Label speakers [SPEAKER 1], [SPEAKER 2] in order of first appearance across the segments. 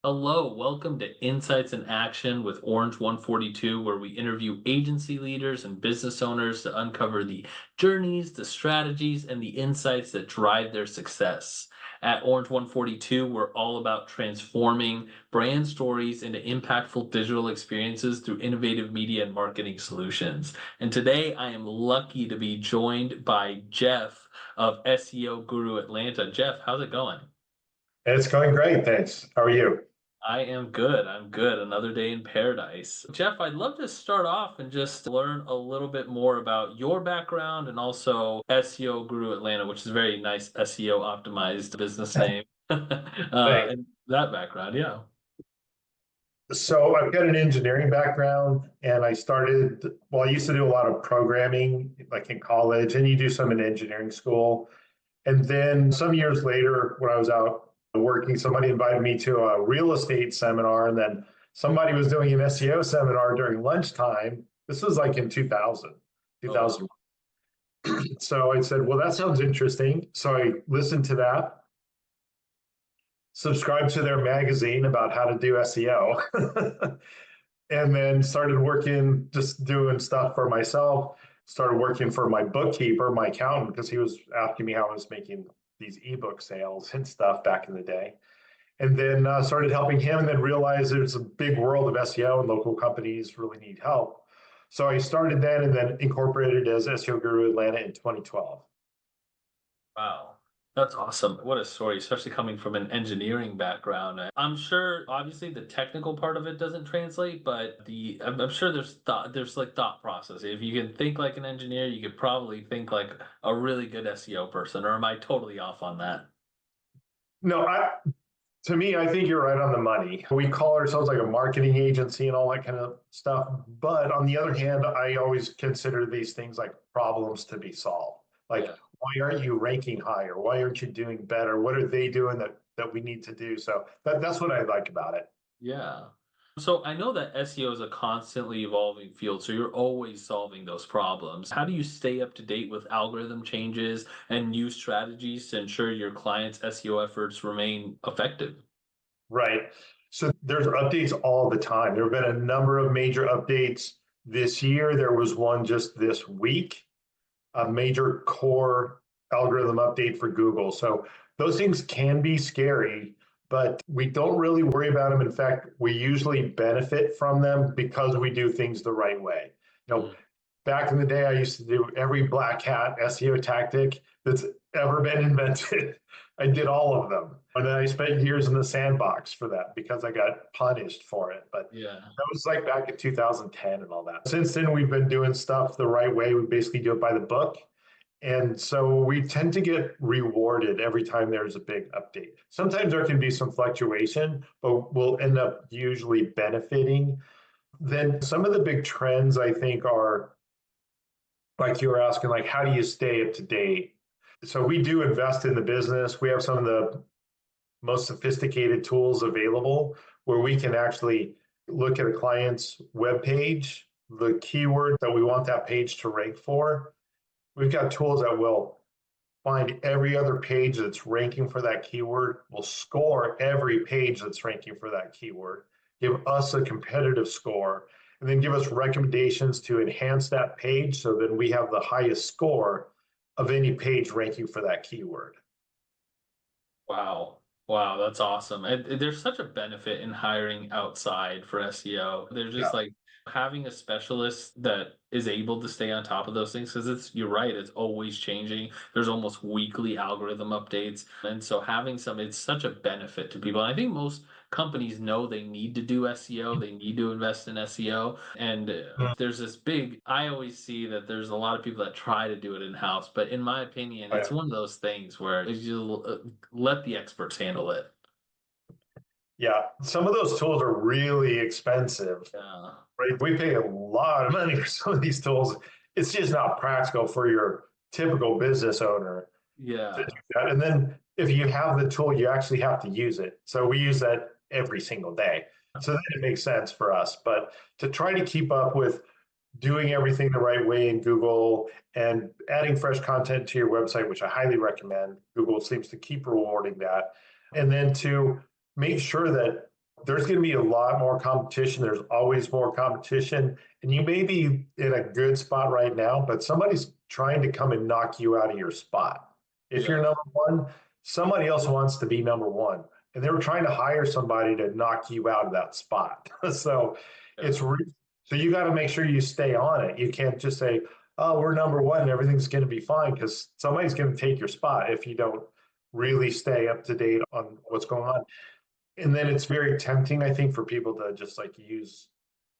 [SPEAKER 1] Hello, welcome to Insights in Action with Orange 142, where we interview agency leaders and business owners to uncover the journeys, the strategies, and the insights that drive their success. At Orange 142, we're all about transforming brand stories into impactful digital experiences through innovative media and marketing solutions. And today I am lucky to be joined by Jeff of SEO Guru Atlanta. Jeff, how's it going?
[SPEAKER 2] It's going great, thanks. How are you?
[SPEAKER 1] I am good. I'm good. Another day in paradise. Jeff, I'd love to start off and just learn a little bit more about your background and also SEO Guru Atlanta, which is a very nice SEO optimized business name.
[SPEAKER 2] Thanks.
[SPEAKER 1] And that background, yeah.
[SPEAKER 2] So I've got an engineering background and I used to do a lot of programming like in college, and you do some in engineering school. And then some years later, when I was out working, somebody invited me to a real estate seminar, and then somebody was doing an SEO seminar during lunchtime. This was like in 2000,
[SPEAKER 1] Oh, wow.
[SPEAKER 2] 2000. So I said, well, that sounds interesting. So I listened to that, subscribed to their magazine about how to do SEO, and then started working, just doing stuff for myself. Started working for my bookkeeper, my accountant, because he was asking me how I was making these ebook sales and stuff back in the day. And then started helping him, and then realized there's a big world of SEO and local companies really need help. So I started then and then incorporated as SEO Guru Atlanta in 2012.
[SPEAKER 1] Wow. That's awesome. What a story, especially coming from an engineering background. I'm sure obviously the technical part of it doesn't translate, but I'm sure there's like thought process. If you can think like an engineer, you could probably think like a really good SEO person, or am I totally off on that?
[SPEAKER 2] No, to me, I think you're right on the money. We call ourselves like a marketing agency and all that kind of stuff. But on the other hand, I always consider these things like problems to be solved. Like,
[SPEAKER 1] Yeah.
[SPEAKER 2] why aren't you ranking higher? Why aren't you doing better? What are they doing that we need to do? So that's what I like about it.
[SPEAKER 1] Yeah. So I know that SEO is a constantly evolving field, so you're always solving those problems. How do you stay up to date with algorithm changes and new strategies to ensure your clients' SEO efforts remain effective?
[SPEAKER 2] Right. So there's updates all the time. There have been a number of major updates this year. There was one just this week, a major core algorithm update for Google. So those things can be scary, but we don't really worry about them. In fact, we usually benefit from them because we do things the right way. You know,
[SPEAKER 1] Mm.
[SPEAKER 2] back in the day, I used to do every black hat SEO tactic that's ever been invented. I did all of them. And then I spent years in the sandbox for that because I got punished for it. But
[SPEAKER 1] Yeah.
[SPEAKER 2] that was like back in 2010 and all that. Since then, we've been doing stuff the right way. We basically do it by the book. And so we tend to get rewarded every time there's a big update. Sometimes there can be some fluctuation, but we'll end up usually benefiting. Then some of the big trends I think are like you were asking, like, how do you stay up to date? So we do invest in the business. We have some of the most sophisticated tools available where we can actually look at a client's web page, the keyword that we want that page to rank for. We've got tools that will find every other page that's ranking for that keyword, will score every page that's ranking for that keyword, give us a competitive score, and then give us recommendations to enhance that page so that we have the highest score of any page ranking for that keyword.
[SPEAKER 1] Wow. Wow, that's awesome. And there's such a benefit in hiring outside for SEO. There's
[SPEAKER 2] Yeah.
[SPEAKER 1] just like having a specialist that is able to stay on top of those things because you're right, it's always changing. There's almost weekly algorithm updates. And so having it's such a benefit to people. And I think most companies know they need to do SEO, they need to invest in SEO. And there's this I always see that there's a lot of people that try to do it in house. But in my opinion,
[SPEAKER 2] Oh, yeah.
[SPEAKER 1] it's one of those things where you let the experts handle it.
[SPEAKER 2] Yeah. Some of those tools are really expensive,
[SPEAKER 1] Yeah.
[SPEAKER 2] right? We pay a lot of money for some of these tools. It's just not practical for your typical business owner to
[SPEAKER 1] Yeah.
[SPEAKER 2] do that. And then if you have the tool, you actually have to use it. So we use that every single day. So then it makes sense for us. But to try to keep up with doing everything the right way in Google and adding fresh content to your website, which I highly recommend, Google seems to keep rewarding that. And then to make sure that there's going to be a lot more competition. There's always more competition. And you may be in a good spot right now, but somebody's trying to come and knock you out of your spot. If you're
[SPEAKER 1] Yeah.
[SPEAKER 2] number one, somebody else wants to be number one. And they were trying to hire somebody to knock you out of that spot. So
[SPEAKER 1] Yeah.
[SPEAKER 2] it's so you got to make sure you stay on it. You can't just say, "Oh, we're number one, and everything's going to be fine," because somebody's going to take your spot if you don't really stay up to date on what's going on. And then it's very tempting, I think, for people to just like use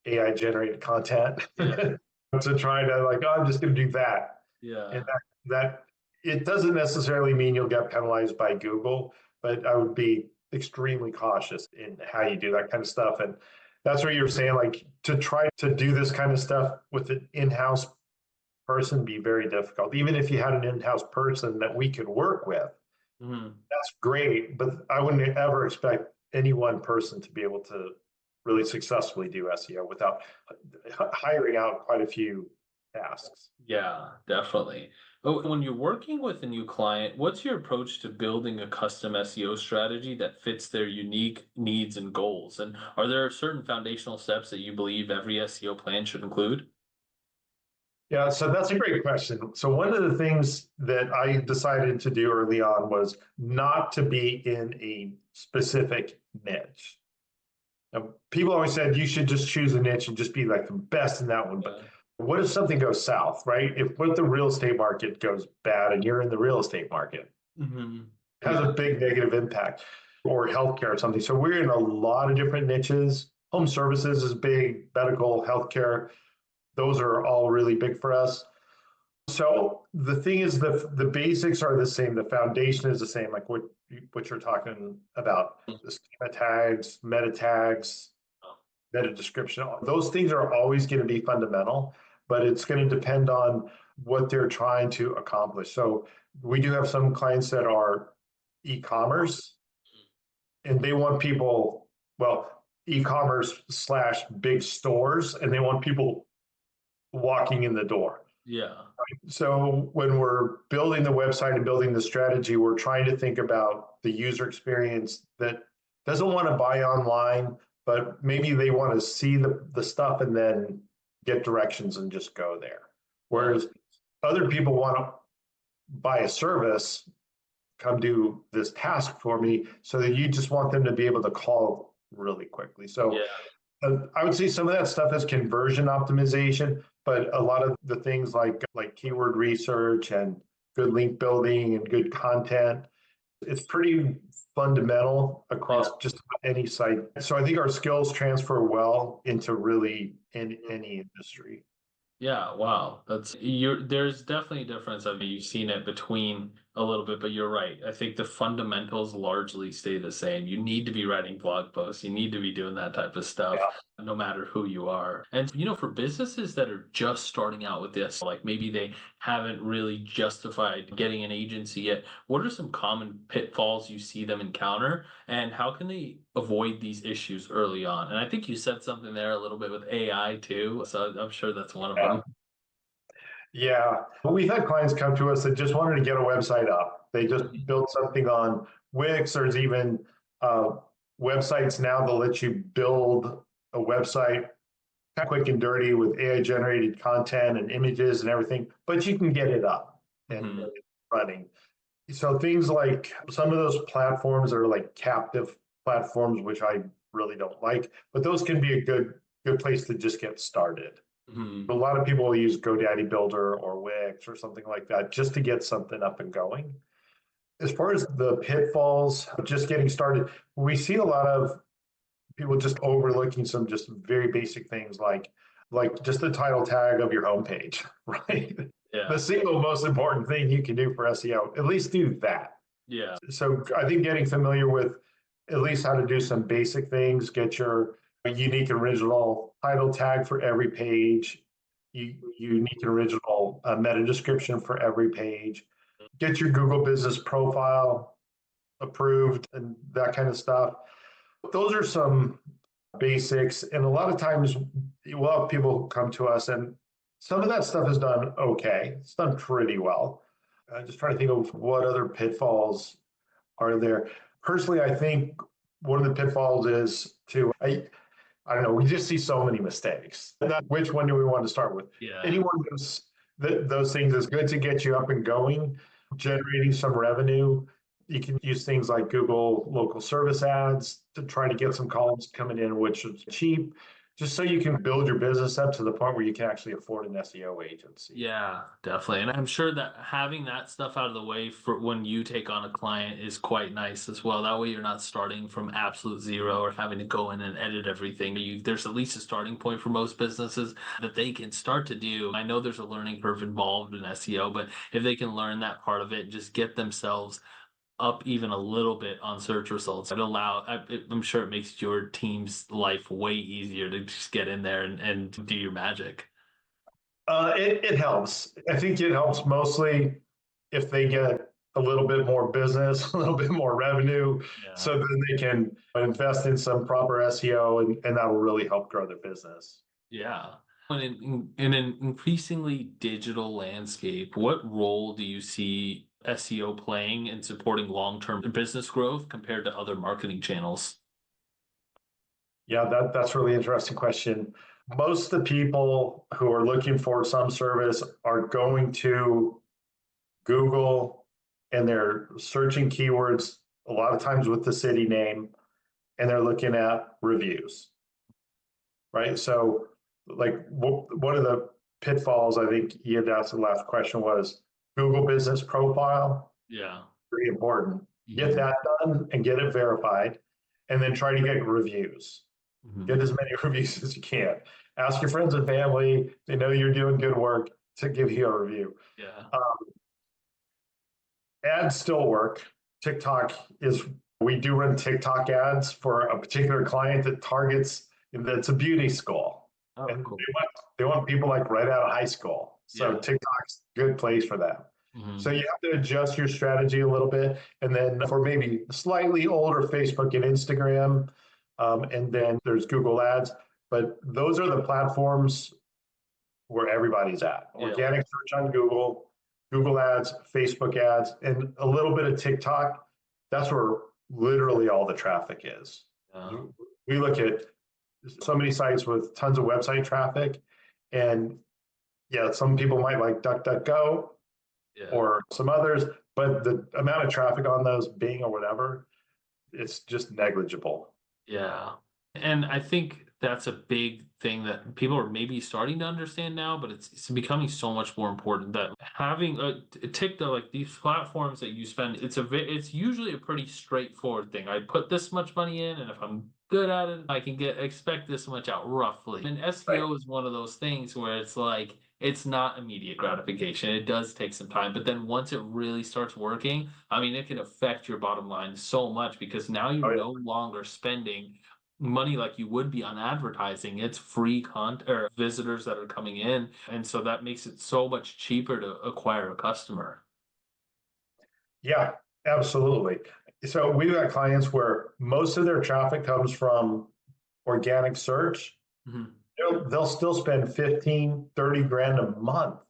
[SPEAKER 2] AI generated content
[SPEAKER 1] Yeah.
[SPEAKER 2] to try to like, oh, I'm just going to do that. And
[SPEAKER 1] Yeah.
[SPEAKER 2] that it doesn't necessarily mean you'll get penalized by Google, but I would be extremely cautious in how you do that kind of stuff. And that's what you're saying, like to try to do this kind of stuff with an in-house person be very difficult. Even if you had an in-house person that we could work with,
[SPEAKER 1] Mhm.
[SPEAKER 2] that's great, but I wouldn't ever expect any one person to be able to really successfully do SEO without hiring out quite a few tasks.
[SPEAKER 1] Yeah, definitely. But when you're working with a new client, what's your approach to building a custom SEO strategy that fits their unique needs and goals? And are there certain foundational steps that you believe every SEO plan should include?
[SPEAKER 2] Yeah, so that's a great question. So one of the things that I decided to do early on was not to be in a specific niche. Now, people always said you should just choose a niche and just be like the best in that one. But
[SPEAKER 1] Yeah.
[SPEAKER 2] what if something goes south, right? If what the real estate market goes bad and you're in the real estate market,
[SPEAKER 1] Hmm.
[SPEAKER 2] it has a big negative impact, or healthcare or something. So we're in a lot of different niches. Home services is big, medical, healthcare. Those are all really big for us. So the thing is, the basics are the same. The foundation is the same, like what you're talking about. The schema tags, meta tags, meta description. Those things are always going to be fundamental, but it's going to depend on what they're trying to accomplish. So we do have some clients that are e-commerce, and they want people, well, e-commerce slash big stores, and they want people walking in the door.
[SPEAKER 1] Yeah.
[SPEAKER 2] So when we're building the website and building the strategy, we're trying to think about the user experience that doesn't want to buy online, but maybe they want to see the stuff and then get directions and just go there.
[SPEAKER 1] Yeah.
[SPEAKER 2] Whereas other people want to buy a service, come do this task for me, so that you just want them to be able to call really quickly. So
[SPEAKER 1] Yeah.
[SPEAKER 2] I would say some of that stuff is conversion optimization, but a lot of the things like keyword research and good link building and good content, it's pretty fundamental
[SPEAKER 1] Yeah.
[SPEAKER 2] across just about any site. So I think our skills transfer well into really in any industry.
[SPEAKER 1] Yeah, wow. There's definitely a difference. I mean, you've seen it between a little bit, but you're right. I think the fundamentals largely stay the same. You need to be writing blog posts. You need to be doing that type of stuff,
[SPEAKER 2] Yeah.
[SPEAKER 1] no matter who you are. And for businesses that are just starting out with this, like maybe they haven't really justified getting an agency yet, what are some common pitfalls you see them encounter, and how can they avoid these issues early on? And I think you said something there a little bit with AI too, so I'm sure that's one of
[SPEAKER 2] Yeah.
[SPEAKER 1] them.
[SPEAKER 2] Yeah. We've had clients come to us that just wanted to get a website up. They just built something on Wix. There's even uh, websites now that let you build a website quick and dirty with AI generated content and images and everything, but you can get it up and
[SPEAKER 1] Mhm.
[SPEAKER 2] running. So things like some of those platforms are like captive platforms, which I really don't like, but those can be a good place to just get started. A
[SPEAKER 1] Mhm.
[SPEAKER 2] lot of people will use GoDaddy Builder or Wix or something like that just to get something up and going. As far as the pitfalls of just getting started, we see a lot of people just overlooking some just very basic things like just the title tag of your homepage, right? The
[SPEAKER 1] Yeah.
[SPEAKER 2] single most important thing you can do for SEO, at least do that.
[SPEAKER 1] Yeah.
[SPEAKER 2] So I think getting familiar with at least how to do some basic things, get your unique and original title tag for every page, unique and original meta description for every page, get your Google Business Profile approved and that kind of stuff. Those are some basics. And a lot of times we'll have people come to us and some of that stuff is done okay. It's done pretty well. I'm just trying to think of what other pitfalls are there. Personally, I think one of the pitfalls is I don't know, we just see so many mistakes. Which one do we want to start with?
[SPEAKER 1] Yeah.
[SPEAKER 2] Anyone those things is good to get you up and going, generating some revenue. You can use things like Google local service ads to try to get some columns coming in, which is cheap, just so you can build your business up to the point where you can actually afford an SEO agency.
[SPEAKER 1] Yeah, definitely. And I'm sure that having that stuff out of the way for when you take on a client is quite nice as well. That way you're not starting from absolute zero or having to go in and edit everything. There's at least a starting point for most businesses that they can start to do. I know there's a learning curve involved in SEO, but if they can learn that part of it, just get themselves up even a little bit on search results, I'm sure it makes your team's life way easier to just get in there and do your magic.
[SPEAKER 2] It helps. I think it helps mostly if they get a little bit more business, a little bit more revenue,
[SPEAKER 1] Yeah.
[SPEAKER 2] so then they can invest in some proper SEO, and that will really help grow their business.
[SPEAKER 1] Yeah. In an increasingly digital landscape, what role do you see SEO playing in supporting long-term business growth compared to other marketing channels?
[SPEAKER 2] Yeah, that's a really interesting question. Most of the people who are looking for some service are going to Google and they're searching keywords a lot of times with the city name, and they're looking at reviews, right? So, like, one of the pitfalls I think you had asked the last question was Google Business Profile.
[SPEAKER 1] Yeah.
[SPEAKER 2] Very important. Get
[SPEAKER 1] Mhm.
[SPEAKER 2] that done and get it verified, and then try to get reviews.
[SPEAKER 1] Mhm.
[SPEAKER 2] Get as many reviews as you can. Ask your friends and family, they know you're doing good work, to give you a review.
[SPEAKER 1] Yeah.
[SPEAKER 2] Ads still work. TikTok we do run TikTok ads for a particular client that targets, that's a beauty school.
[SPEAKER 1] Oh,
[SPEAKER 2] And
[SPEAKER 1] cool.
[SPEAKER 2] they want people like right out of high school. So
[SPEAKER 1] Yeah.
[SPEAKER 2] TikTok's a good place for that. So
[SPEAKER 1] Mhm.
[SPEAKER 2] you have to adjust your strategy a little bit. And then for maybe slightly older, Facebook and Instagram. And then there's Google Ads. But those are the platforms where everybody's at.
[SPEAKER 1] Yeah.
[SPEAKER 2] Organic search on Google, Google Ads, Facebook ads, and a little bit of TikTok. That's where literally all the traffic is.
[SPEAKER 1] Yeah.
[SPEAKER 2] We look at so many sites with tons of website traffic, and yeah, some people might like DuckDuckGo
[SPEAKER 1] Yeah.
[SPEAKER 2] or some others, but the amount of traffic on those, Bing or whatever, it's just negligible.
[SPEAKER 1] Yeah. And I think that's a big thing that people are maybe starting to understand now, but it's becoming so much more important that having a TikTok, like these platforms that you spend, it's usually a pretty straightforward thing. I put this much money in, and if I'm good at it, I can expect this much out roughly. And
[SPEAKER 2] Right.
[SPEAKER 1] SEO is one of those things where it's like it's not immediate gratification. It does take some time, but then once it really starts working, I mean, it can affect your bottom line so much because now you're
[SPEAKER 2] Oh, yeah.
[SPEAKER 1] no longer spending money like you would be on advertising. It's free content or visitors that are coming in. And so that makes it so much cheaper to acquire a customer.
[SPEAKER 2] Yeah, absolutely. So we've got clients where most of their traffic comes from organic search.
[SPEAKER 1] Mhm.
[SPEAKER 2] They'll still spend 15, 30 grand a month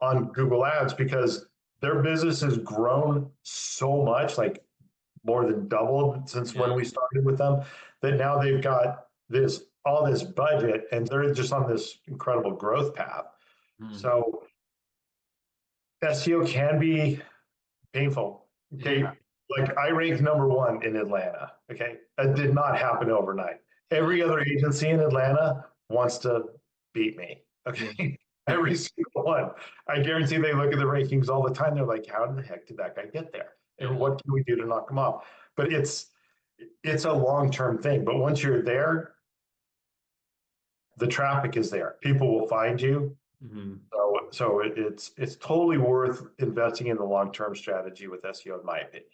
[SPEAKER 2] on Google Ads because their business has grown so much, like more than doubled since
[SPEAKER 1] Yeah.
[SPEAKER 2] when we started with them, that now they've got all this budget and they're just on this incredible growth path.
[SPEAKER 1] Mhm.
[SPEAKER 2] So SEO can be painful.
[SPEAKER 1] Yeah.
[SPEAKER 2] Okay. Like I ranked number one in Atlanta. Okay. That did not happen overnight. Every other agency in Atlanta wants to beat me.
[SPEAKER 1] Yeah.
[SPEAKER 2] Okay. Every single one. I guarantee they look at the rankings all the time. They're like, how the heck did that guy get there? And
[SPEAKER 1] Yeah.
[SPEAKER 2] what can we do to knock him off? But it's a long-term thing. But once you're there, the traffic is there. People will find you.
[SPEAKER 1] Mhm.
[SPEAKER 2] So it's totally worth investing in the long-term strategy with SEO, in my opinion.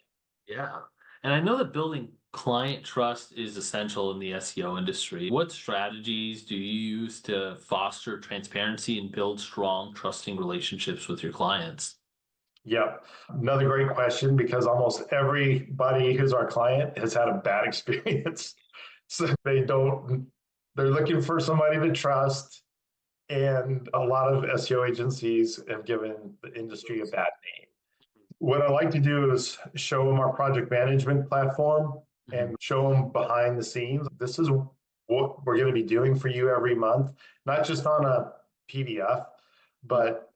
[SPEAKER 1] Yeah. And I know that building client trust is essential in the SEO industry. What strategies do you use to foster transparency and build strong, trusting relationships with your clients?
[SPEAKER 2] Yeah, another great question because almost everybody who's our client has had a bad experience. So they're looking for somebody to trust. And a lot of SEO agencies have given the industry a bad name. What I like to do is show them our project management platform and show them behind the scenes. This is what we're going to be doing for you every month, not just on a PDF, but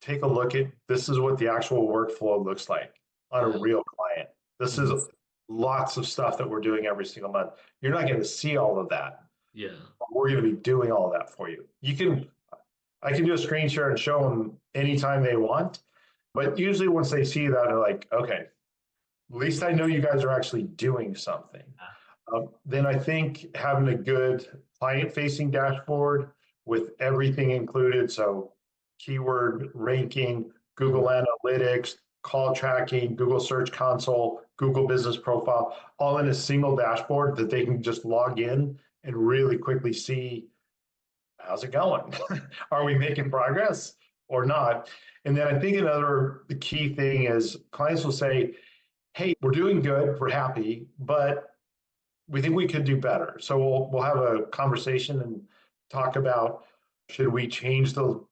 [SPEAKER 2] take a look at this is what the actual workflow looks like on a real client. This is lots of stuff that we're doing every single month. You're not going to see all of that.
[SPEAKER 1] Yeah.
[SPEAKER 2] We're going to be doing all of that for you. I can do a screen share and show them anytime they want, but usually once they see that, they're like, okay, at least I know you guys are actually doing something. Then I think having a good client-facing dashboard with everything included, so keyword ranking, Google Analytics, call tracking, Google Search Console, Google Business Profile, all in a single dashboard that they can just log in and really quickly see how's it going? Are we making progress or not? And then I think another key thing is clients will say, hey, we're doing good, we're happy, but we think we could do better. So we'll have a conversation and talk about, should we change the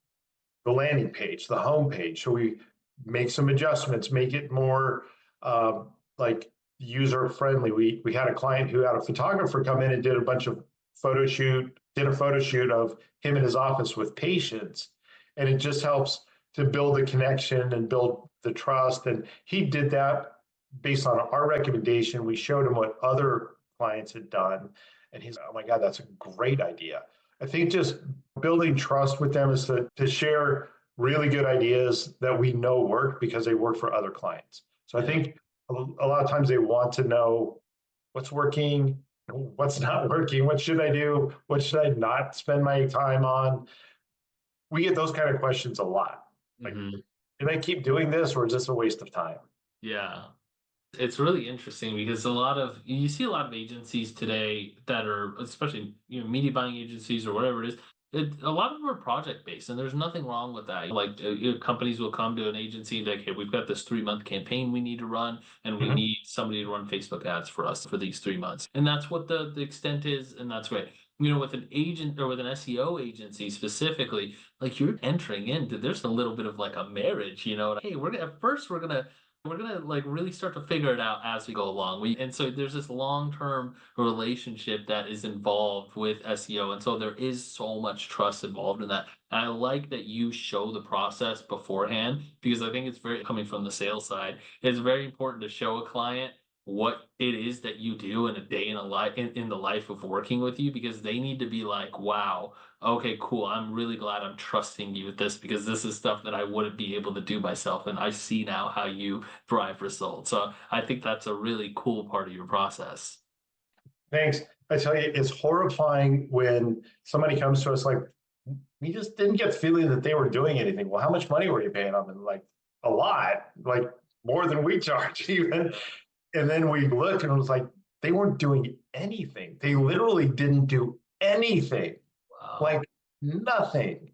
[SPEAKER 2] landing page, the home page? Should we make some adjustments, make it more like user friendly? We had a client who had a photographer come in and did a photo shoot of him in his office with patients. And it just helps to build a connection and build the trust. And he did that based on our recommendation. We showed him what other clients had done. And he's, oh my God, that's a great idea. I think just building trust with them is to share really good ideas that we know work because they work for other clients. So I think a lot of times they want to know what's working, what's not working, what should I do, what should I not spend my time on. We get those kind of questions a lot. Like, did I keep doing this or is this a waste of time?
[SPEAKER 1] Yeah. It's really interesting because you see a lot of agencies today that are, especially, media buying agencies or whatever it is. A lot of them are project based, and there's nothing wrong with that. Like companies will come to an agency and be like, hey, we've got this 3-month campaign we need to run, and we need somebody to run Facebook ads for us for these 3 months. And that's what the extent is, and that's great. With an agent or with an SEO agency specifically, like you're entering into, there's a little bit of like a marriage, hey, we're gonna like really start to figure it out as we go along. And so there's this long-term relationship that is involved with SEO, and so there is so much trust involved in that. And I like that you show the process beforehand because I think it's very coming from the sales side. It's very important to show a client what it is that you do in a day in the life of working with you because they need to be like, wow, okay, cool. I'm really glad I'm trusting you with this because this is stuff that I wouldn't be able to do myself. And I see now how you drive results. So I think that's a really cool part of your process.
[SPEAKER 2] Thanks. I tell you, it's horrifying when somebody comes to us like, we just didn't get the feeling that they were doing anything. Well, how much money were you paying them? And like, a lot, like more than we charge even. And then we looked and it was like, they weren't doing anything. They literally didn't do anything.
[SPEAKER 1] Wow.
[SPEAKER 2] Like nothing.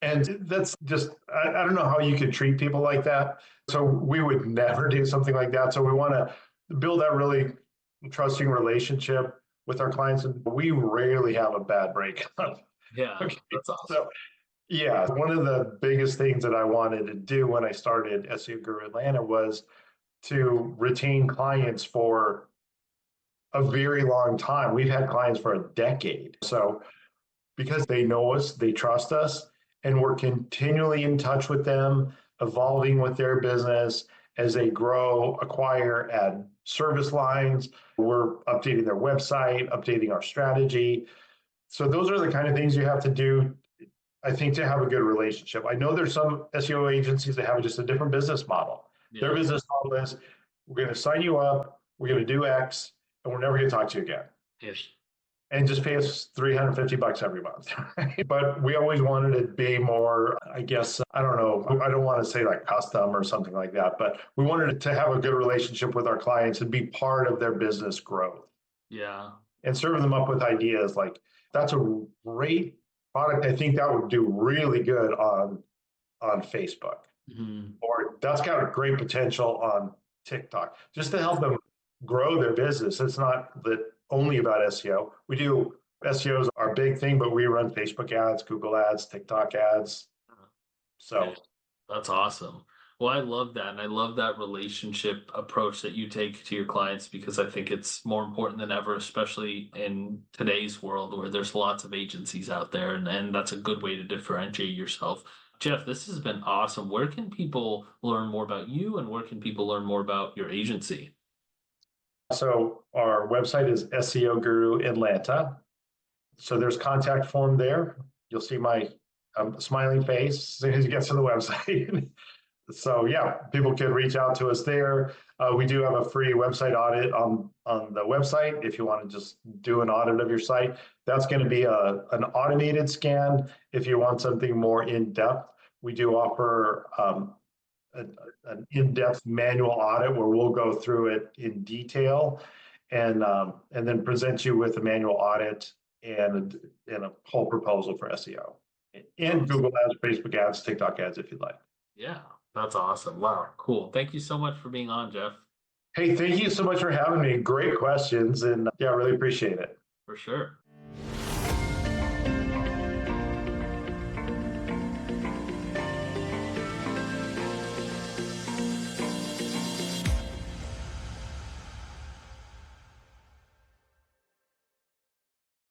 [SPEAKER 2] And that's just, I don't know how you could treat people like that. So we would never do something like that. So we want to build that really trusting relationship with our clients. And we rarely have a bad breakup.
[SPEAKER 1] Yeah, okay. That's awesome.
[SPEAKER 2] So, yeah, one of the biggest things that I wanted to do when I started SEO Guru Atlanta was to retain clients for a very long time. We've had clients for a decade. So because they know us, they trust us, and we're continually in touch with them, evolving with their business as they grow, acquire, add service lines. We're updating their website, updating our strategy. So those are the kind of things you have to do, I think, to have a good relationship. I know there's some SEO agencies that have just a different business model. Yeah. Their business model is, we're going to sign you up, we're going to do X, and we're never going to talk to you again.
[SPEAKER 1] Yes.
[SPEAKER 2] And just pay us $350 every month. But we always wanted it to be more, I guess, I don't know, I don't want to say like custom or something like that, but we wanted to have a good relationship with our clients and be part of their business growth.
[SPEAKER 1] Yeah.
[SPEAKER 2] And serving them up with ideas like, that's a great product. I think that would do really good on Facebook. Or that's got a great potential on TikTok, just to help them grow their business. It's not that only about SEO. We do SEO is our big thing, but we run Facebook ads, Google ads, TikTok ads. So
[SPEAKER 1] that's awesome. Well, I love that. And I love that relationship approach that you take to your clients because I think it's more important than ever, especially in today's world where there's lots of agencies out there. And that's a good way to differentiate yourself. Jeff, this has been awesome. Where can people learn more about you and where can people learn more about your agency?
[SPEAKER 2] So our website is SEO Guru Atlanta. So there's contact form there. You'll see my smiling face as soon as you get to the website. So yeah, people can reach out to us there. We do have a free website audit on the website if you want to just do an audit of your site. That's going to be an automated scan. If you want something more in depth, we do offer an in-depth manual audit where we'll go through it in detail and then present you with a manual audit and a whole proposal for SEO and Google ads, Facebook ads, TikTok ads if you'd like.
[SPEAKER 1] Yeah, that's awesome. Wow, cool. Thank you so much for being on, Jeff.
[SPEAKER 2] Hey, thank you so much for having me. Great questions and yeah, really appreciate it.
[SPEAKER 1] For sure.